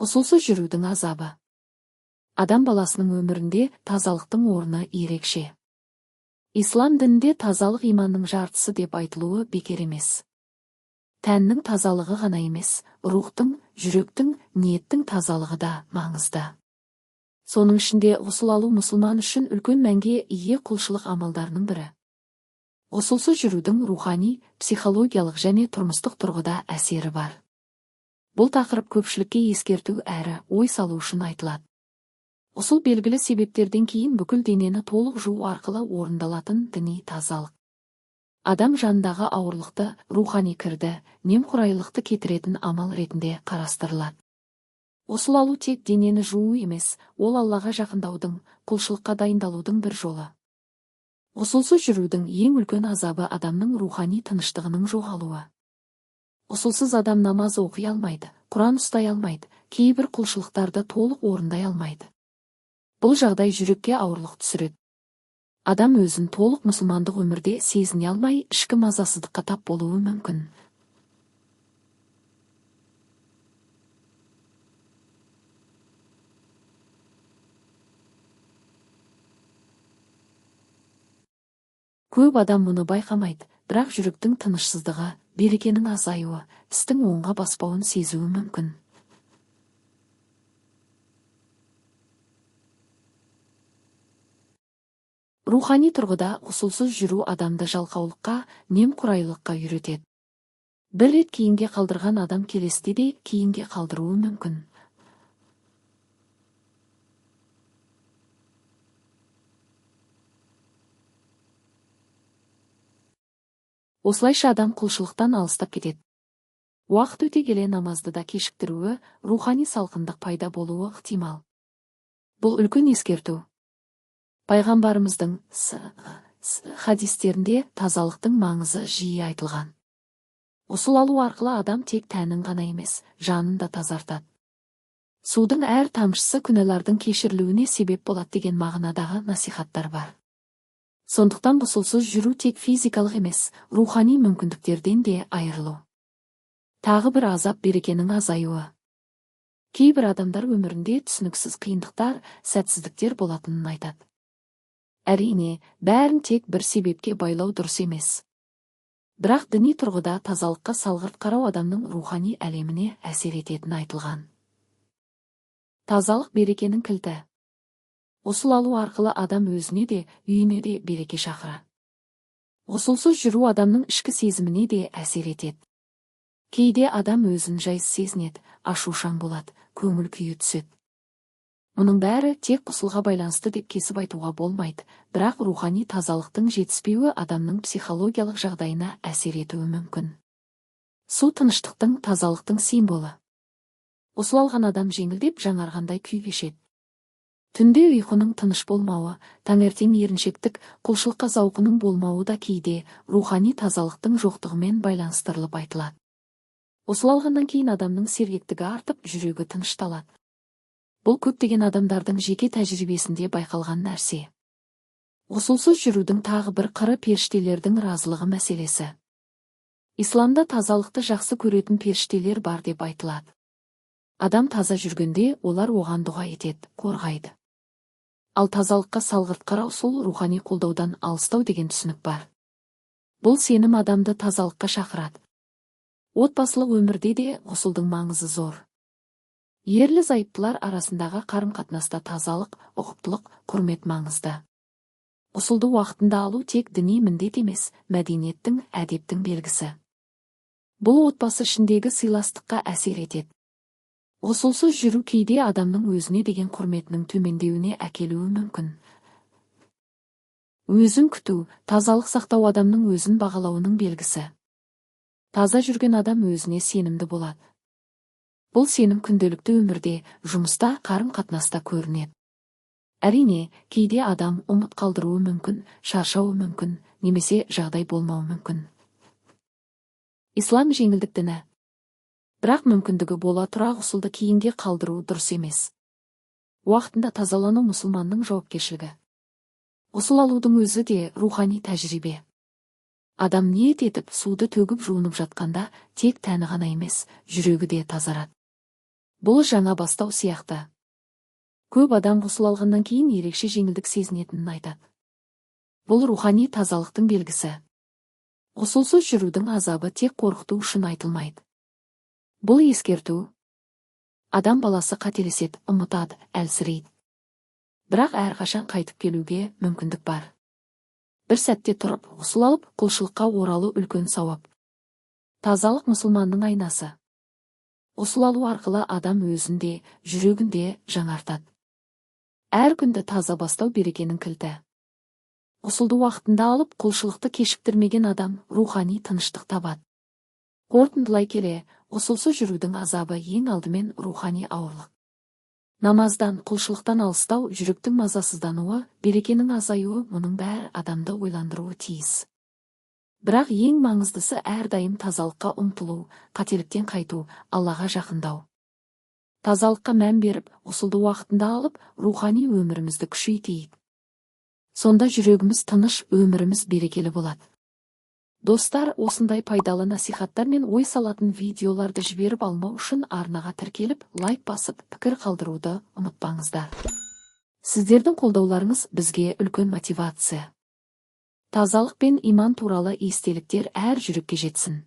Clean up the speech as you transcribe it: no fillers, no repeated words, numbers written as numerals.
Ұсулсыз жүрудің азабы. Адам баласының өмірінде тазалықтың орны ерекше. Ислам дінінде тазалық иманның жартысы деп айтылуы бекер емес. Тәннің тазалығы ғана емес, рухтың, жүректің, ниеттің тазалығы да маңызды. Соның ішінде ғұсыл алу мұсылман үшін үлкен мәнге ие құлшылық амалдарының бірі. Ғұсылсыз жүрудің рухани, психологиялық және тұрмыстық тұрғыда әсері бар. Бұл тақырып көпшілікке ескерту әрі ой салу үшін айтылады. Ғұсыл белгілі себептерден кейін бүкіл денені толық жуу арқылы орындалатын діни тазалық. Адам жанындағы ауырлықты, рухани кірді, немқұрайлықты кетіретін амал ретінде қарастырылады. Ғұсыл алу тек денені жуу емес, ол Аллаға жақындаудың, құлшылыққа дайындалудың бір жолы. Ғұсылсыз жүрудің ең үлкен азабы адамның рухани тыныштығының жоғалуы. Ғұсылсыз адам намаз оқи алмайды, Құран ұстай алмайды, кейбір құлшылықтарды толық орындай алмайды. Бұл жағдай жүрекке ауырлық түсіреді. Адам өзін толық мұсылмандық өмірде сезіне алмай, ішкі мазасыздыққа тап болуы мүмкін. Көп адам мұны байқамайды, бірақ жүректің тынышсыздығы, берекенің азаюы, істің оңға баспауын сезуі мүмкін. Рухани тұрғыда ғұсылсыз жүру адамды жалқаулыққа, немқұрайлыққа үйретеді. Бір рет кейінге қалдырған адам келесіде де кейінге қалдыруы мүмкін. Осылайша адам құлшылықтан алыстап кетеді. Уақыт өте келе намазды да кешіктіруі, рухани салқындық пайда болуы ықтимал. Бұл үлкен ескерту. Пайғамбарымыздың хадистерінде тазалықтың маңызы жиі айтылған. Ғұсыл алу арқылы адам тек тәнін ғана емес, жанын да тазартады. Судың әр тамшысы күнәлардың кешірілуіне себеп болады деген мағынадағы насихаттар бар. Сондықтан ғұсылсыз жүру тек физикалық емес, рухани мүмкіндіктерден де айырылу. Тағы бір азап берекенің азаюы. Кейбір адамдар өмірінде түсініксіз қиындықтар, сәтсіздіктер болатынын айтады. Әрине, бәрін тек бір себепке байлау дұрыс емес. Бірақ діни тұрғыда тазалыққа салғырт қарау адамның рухани әлеміне әсер ететіні айтылған. Тазалық берекенің кілті. Ғұсыл алу арқылы адам өзіне де, үйіне де береке шақырады. Ғұсылсыз жүру адамның ішкі сезіміне де әсер етеді. Кейде адам өзін жайсыз сезінеді, ашушаң болады, көңіл күйі түседі. Мұның бәрі тек ғұсылға байланысты деп кесіп айтуға болмайды, бірақ рухани тазалықтың жетіспеуі адамның психологиялық жағдайына әсер етуі мүмкін. Су тыныштықтың, тазалықтың символы. Ғұсыл алған адам жеңілдеп жаңарғандай күй кешеді. Түнде ұйқының тыныш болмауы, таңертең еріншектік, құлшылыққа зауқының болмауы да кейде рухани тазалықтың жоқтығымен байланыстырылып айтылады. Ғұсыл алғаннан кейін адамның сергектігі артып, жүрегі тынышталады. Бұл көптеген адамдардың жеке тәжірибесінде байқалған нәрсе. Ғұсылсыз жүрудің тағы бір қыры періштелердің разылығы мәселесі. Исламда тазалықты жақсы көретін періштелер бар деп айтылады. Адам таза жүргенде олар оған дұға етеді, қорғайды. Ал тазалыққа салғырт қарау сол рухани қолдаудан алыстау деген түсінік бар. Бұл сенім адамды тазалыққа шақырады. Отбасылық өмірде де ғұсылдың маңызы зор. Ерлі-зайыптылар арасындағы қарым-қатынаста тазалық, ұқыптылық, құрмет маңызды. Ғұсылды уақытында алу тек діни міндет емес, мәдениеттің, әдептің белгісі. Бұл отбасы ішіндегі сыйластыққа әсер етеді. Ғұсылсыз жүру кейде адамның өзіне деген құрметінің төмендеуіне әкелуі мүмкін. Өзін күту, тазалық сақтау адамның өзін бағалауының белгісі. Таза жүрген адам өзіне сенімді болады. Бұл сенім күнделікті өмірде, жұмыста, қарым-қатынаста көрінеді. Әрине, кейде адам ұмыт қалдыруы мүмкін, шаршауы мүмкін, немесе жағдай болмауы мүмкін. Ислам жеңілдік діні. Бірақ мүмкіндігі бола тұра ғұсылды кейінге қалдыру дұрыс емес. Уақытында тазалану мұсылманның жауапкершілігі. Ғұсыл алудың өзі де рухани тәжірибе. Адам ниет етіп суды төгіп жуынып жатқанда тек тәні ғана емес, жүрегі де тазарады. Бұл жаңа бастау сияқты. Көп адам ғұсыл алғаннан кейін ерекше жеңілдік сезінетінін айтады. Бұл рухани тазалықтың белгісі. Ғұсылсыз жүрудің азабы тек қорқыту үшін айтылмайды. Бұл ескерту. Адам баласы қателеседі, ұмытады, әлсірейді. Бірақ әрқашан қайтып келуге мүмкіндік бар. Бір сәтте тұрып, ғұсыл алып, құлшылыққа оралу үлкен сауап. Тазалық мұсылманның айнасы. Ғұсыл алу арқылы адам өзінде, жүрегінде жаңартады. Әр күнді таза бастау берекенің кілті. Ғұсылды уақытында алып, құлшылықты кешіктірмеген адам рухани тыныштық табады. Қорытындылай келе, ғұсылсыз жүрудің азабы ең алдымен рухани ауырлық. Намаздан, құлшылықтан алыстау, жүректің мазасыздануы, берекенің азаюы, мұның бәрі адамды ойландыруы тиіс. Бірақ ең маңыздысы әрдайым тазалыққа ұмтылу, қателіктен қайту, Аллаға жақындау. Тазалыққа мән беріп, ғұсылды уақытында алып, рухани өмірімізді күшейтейік. Сонда жүрегіміз тыныш, өміріміз берекелі болады. Достар, осындай пайдалы насихаттар мен ой салатын видеоларды жіберіп алмау үшін арнаға тіркеліп, лайк басып, пікір қалдыруды ұмытпаңыздар. Сіздердің қолдауларыңыз бізге үлкен мотивация. Тазалық пен иман туралы естеліктер әр жүрекке жетсін.